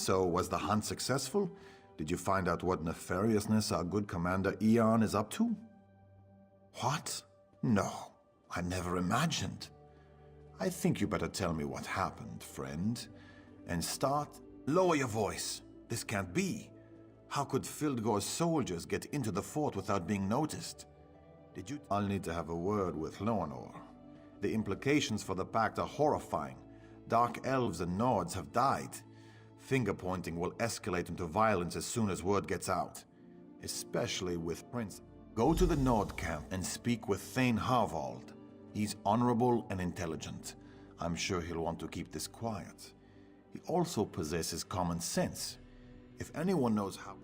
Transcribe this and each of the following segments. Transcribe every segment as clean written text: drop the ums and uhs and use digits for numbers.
So, was the hunt successful? Did you find out what nefariousness our good commander Eon is up to? What? No, I never imagined. I think you better tell me what happened, friend. And start... Lower your voice. This can't be. How could Fildgor's soldiers get into the fort without being noticed? Did you... I'll need to have a word with Loanor. The implications for the Pact are horrifying. Dark elves and Nords have died. Finger-pointing will escalate into violence as soon as word gets out. Especially with Prince... Go to the Nord camp and speak with Thane Harvald. He's honorable and intelligent. I'm sure he'll want to keep this quiet. He also possesses common sense. If anyone knows how...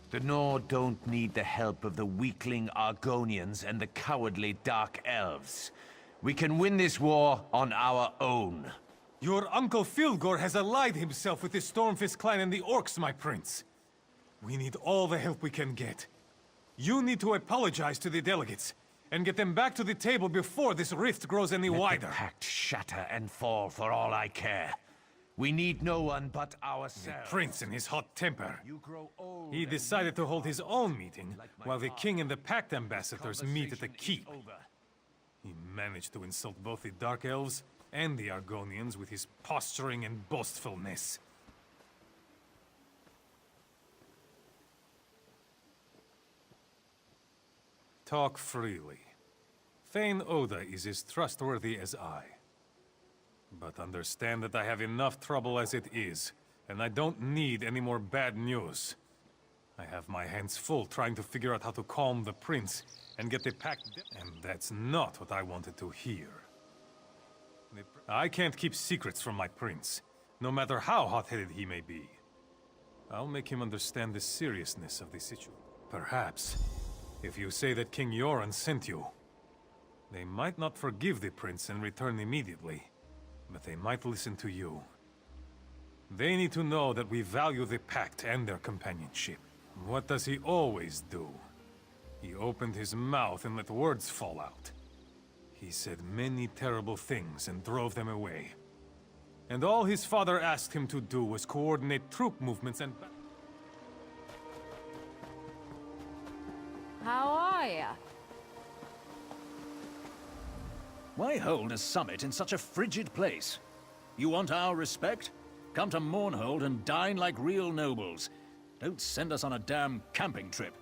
The Nord don't need the help of the weakling Argonians and the cowardly Dark Elves. We can win this war on our own. Your Uncle Fildgor has allied himself with the Stormfist clan and the Orcs, my prince. We need all the help we can get. You need to apologize to the delegates, and get them back to the table before this rift grows any wider. Let the pact shatter and fall for all I care. We need no one but ourselves. The prince in his hot temper. You grow old. He decided to hold his own meeting, while the king and the pact ambassadors meet at the keep. He managed to insult both the Dark Elves and the Argonians with his posturing and boastfulness. Talk freely. Thane Oda is as trustworthy as I. But understand that I have enough trouble as it is, and I don't need any more bad news. I have my hands full trying to figure out how to calm the prince and get the pact, and that's not what I wanted to hear. I can't keep secrets from my prince, no matter how hot-headed he may be. I'll make him understand the seriousness of the situation. Perhaps, if you say that King Yoren sent you, they might not forgive the prince and return immediately. But they might listen to you. They need to know that we value the pact and their companionship. What does he always do? He opened his mouth and let words fall out. He said many terrible things and drove them away. And all his father asked him to do was coordinate troop movements and... How are ya? Why hold a summit in such a frigid place? You want our respect? Come to Mournhold and dine like real nobles. Don't send us on a damn camping trip.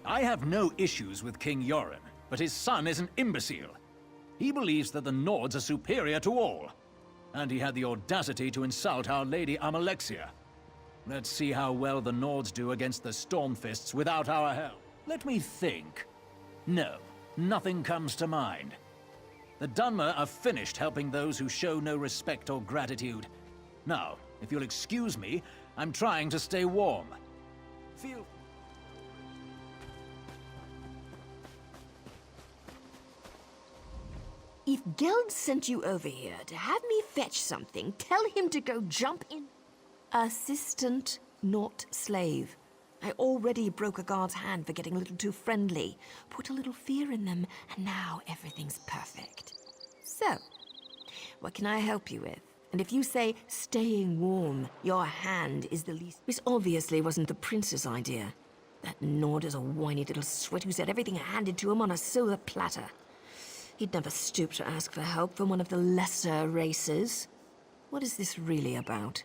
I have no issues with King Yoren, but his son is an imbecile. He believes that the Nords are superior to all. And he had the audacity to insult Our Lady Amalexia. Let's see how well the Nords do against the Stormfists without our help. Let me think. No. Nothing comes to mind. The Dunmer are finished helping those who show no respect or gratitude. Now, if you'll excuse me, I'm trying to stay warm. Feel... If Geld sent you over here to have me fetch something, tell him to go jump in. Assistant, not slave. I already broke a guard's hand for getting a little too friendly. Put a little fear in them, and now everything's perfect. So, what can I help you with? And if you say, staying warm, your hand is the least... This obviously wasn't the prince's idea. That Nord is a whiny little swit who said everything handed to him on a silver platter. He'd never stoop to ask for help from one of the lesser races. What is this really about?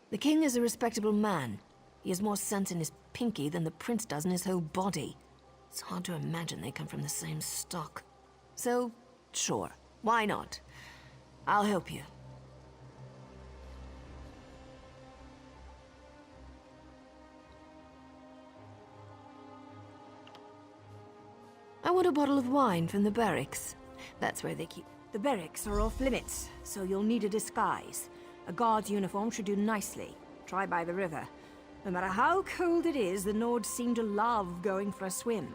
The king is a respectable man. He has more sense in his pinky than the prince does in his whole body. It's hard to imagine they come from the same stock. So, sure, why not? I'll help you. I want a bottle of wine from the barracks. That's where they keep... The barracks are off limits, so you'll need a disguise. A guard's uniform should do nicely. Try by the river. No matter how cold it is, the Nords seem to love going for a swim.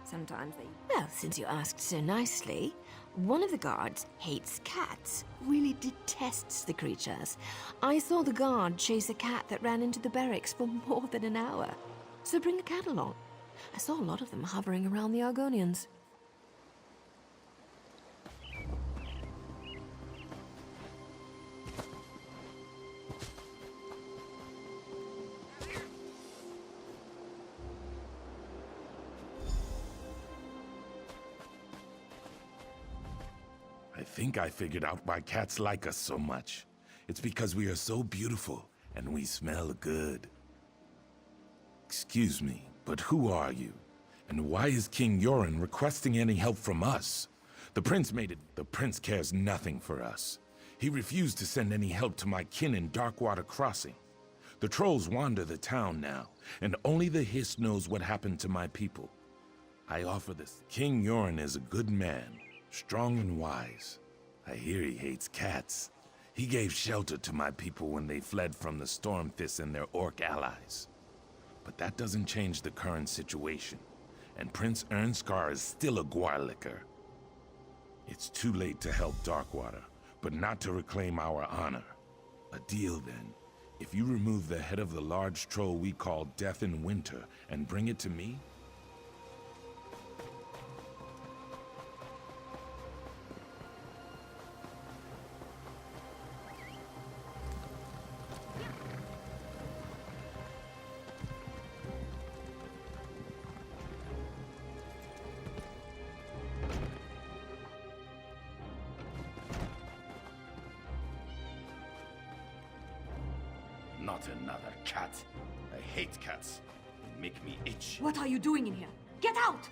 Sometimes they... Well, since you asked so nicely, one of the guards hates cats. Really detests the creatures. I saw the guard chase a cat that ran into the barracks for more than an hour. So bring a cat along. I saw a lot of them hovering around the Argonians. I think I figured out why cats like us so much. It's because we are so beautiful and we smell good. Excuse me, but who are you? And why is King Yoren requesting any help from us? The prince made it. The prince cares nothing for us. He refused to send any help to my kin in Darkwater Crossing. The trolls wander the town now, and only the Hiss knows what happened to my people. I offer this. King Yoren is a good man, strong and wise. I hear he hates cats. He gave shelter to my people when they fled from the Stormfists and their orc allies. But that doesn't change the current situation, and Prince Ernskar is still a Gwarlicker. It's too late to help Darkwater, but not to reclaim our honor. A deal, then. If you remove the head of the large troll we call Death in Winter and bring it to me, Not another cat. I hate cats. They make me itch. What are you doing in here? Get out!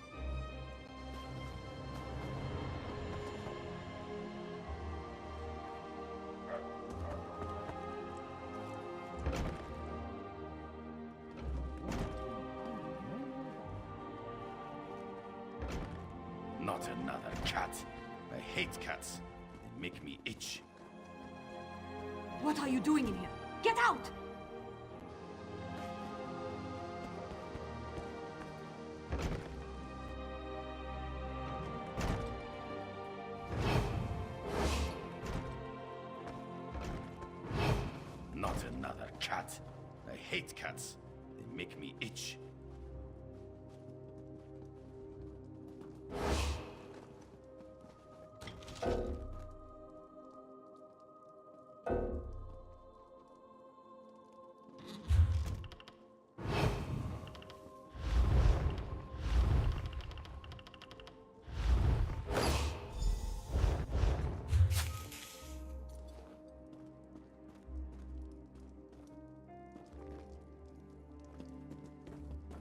Not another cat. I hate cats. They make me itch. What are you doing in here? Get out! Not another cat. I hate cats. They make me itch.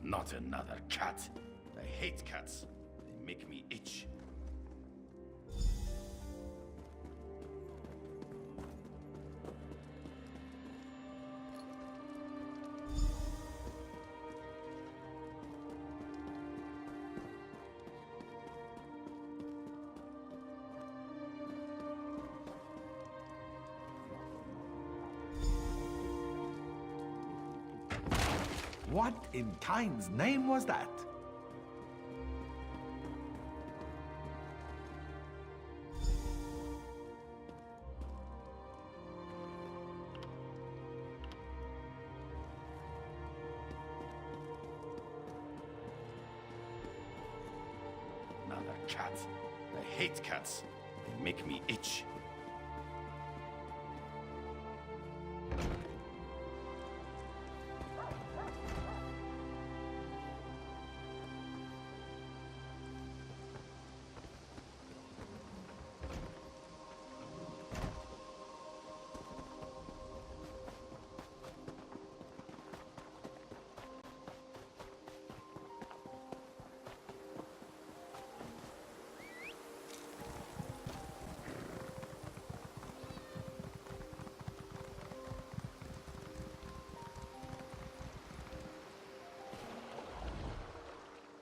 Not another cat. I hate cats. They make me itch. What in Kain's name was that? Another cat. I hate cats. They make me itch.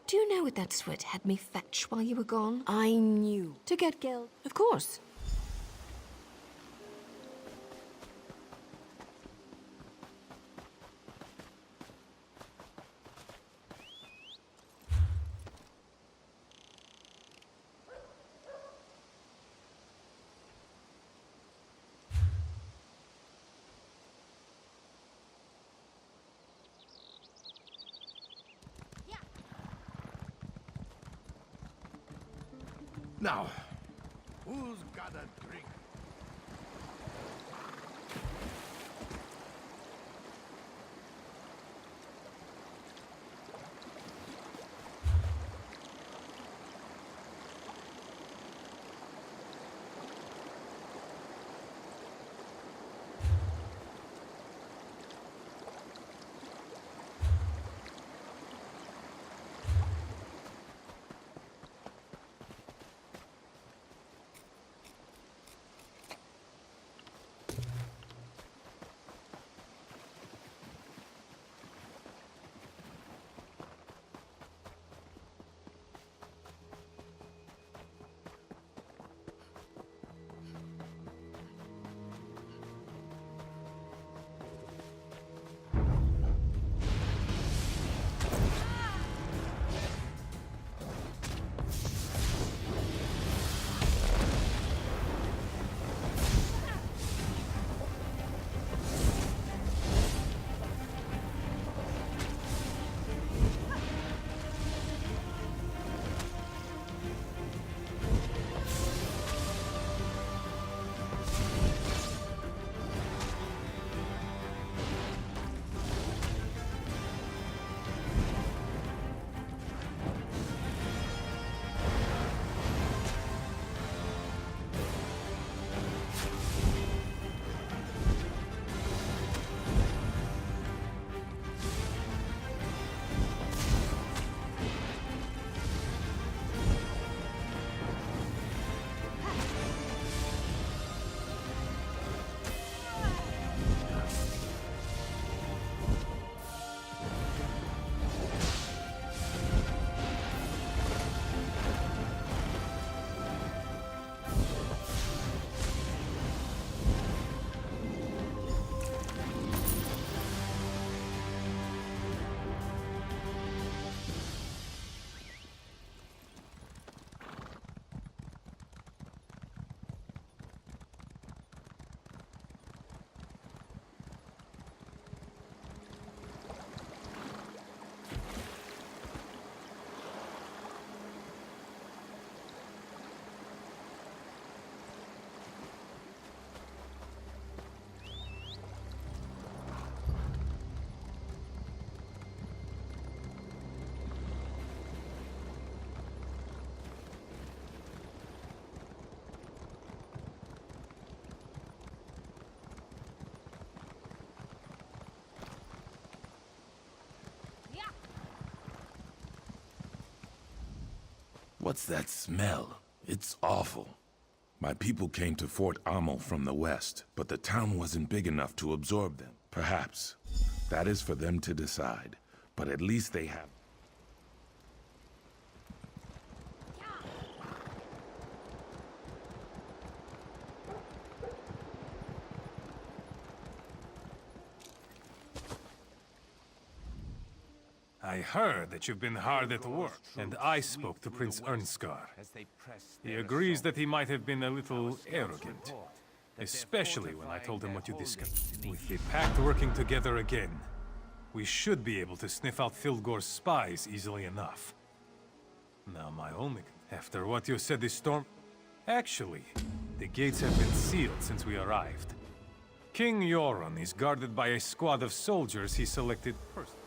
Do you know what that sweat had me fetch while you were gone? I knew. To get Gil. Of course. Now, who's got a drink? What's that smell? It's awful. My people came to Fort Ammel from the west, but the town wasn't big enough to absorb them. Perhaps. That is for them to decide. But at least they have... I heard that you've been hard at work, and I spoke to Prince Ernskar. He agrees that he might have been a little arrogant, especially when I told him what you discussed. With the Pact working together again, we should be able to sniff out Filgor's spies easily enough. Now my only... After what you said this storm... Actually, the gates have been sealed since we arrived. King Yoron is guarded by a squad of soldiers he selected first.